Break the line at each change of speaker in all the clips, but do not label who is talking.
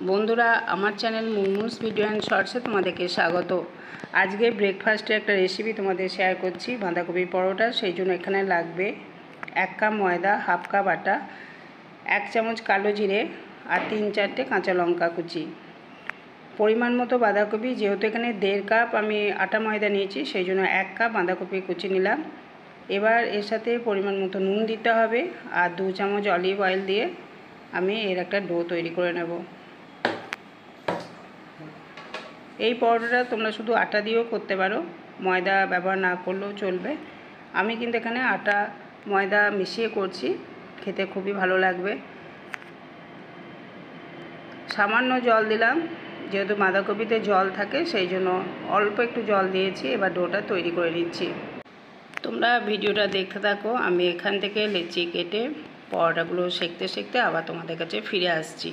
বন্ধুরা, আমার channel মুনমুনস video and শর্টসে তোমাদেরকে স্বাগত। আজকে ব্রেকফাস্টে একটা রেসিপি তোমাদের শেয়ার করছি, বাঁধাকপির পরোটা। সেই জন্য এখানে লাগবে 1 কাপ ময়দা, হাফ কাপ আটা, 1 চামচ কালো জিরে আর 3-4টে কাঁচা লঙ্কা কুচি। পরিমাণ মতো বাঁধাকপি, যেহেতু এখানে 1.5 কাপ আমি আটা ময়দা নিয়েছি, সেই জন্য 1 কাপ বাঁধাকপি কুচি নিলাম। এবার এর সাথে পরিমাণ মতো নুন দিতে হবে আর 2 চামচ অলিভ অয়েল দিয়ে আমি এর একটা ডো তৈরি করে নেব। এই পরোটাটা তোমরা শুধু আটা দিয়েও করতে পারো, ময়দা ব্যবহার না করলেও চলবে। আমি কিন্তু এখানে আটা ময়দা মিশিয়ে করছি, খেতে খুবই ভালো লাগবে। সামান্য জল দিলাম, যেহেতু বাঁধাকপিতে জল থাকে সেই জন্য অল্প একটু জল দিয়েছি। এবার ডোটা তৈরি করে নিচ্ছি। তোমরা ভিডিওটা দেখতে থাকো, আমি এখান থেকে লেচি কেটে পরোটাগুলো সেঁকতে সেঁকতে আবার তোমাদের কাছে ফিরে আসছি।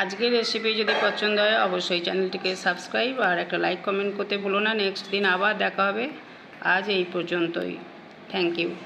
আজকের রেসিপি যদি পছন্দ হয় অবশ্যই চ্যানেলটিকে সাবস্ক্রাইব আর একটা লাইক কমেন্ট করতে ভুলো না। নেক্সট দিন আবার দেখা হবে। আজ এই পর্যন্তই। Thank you.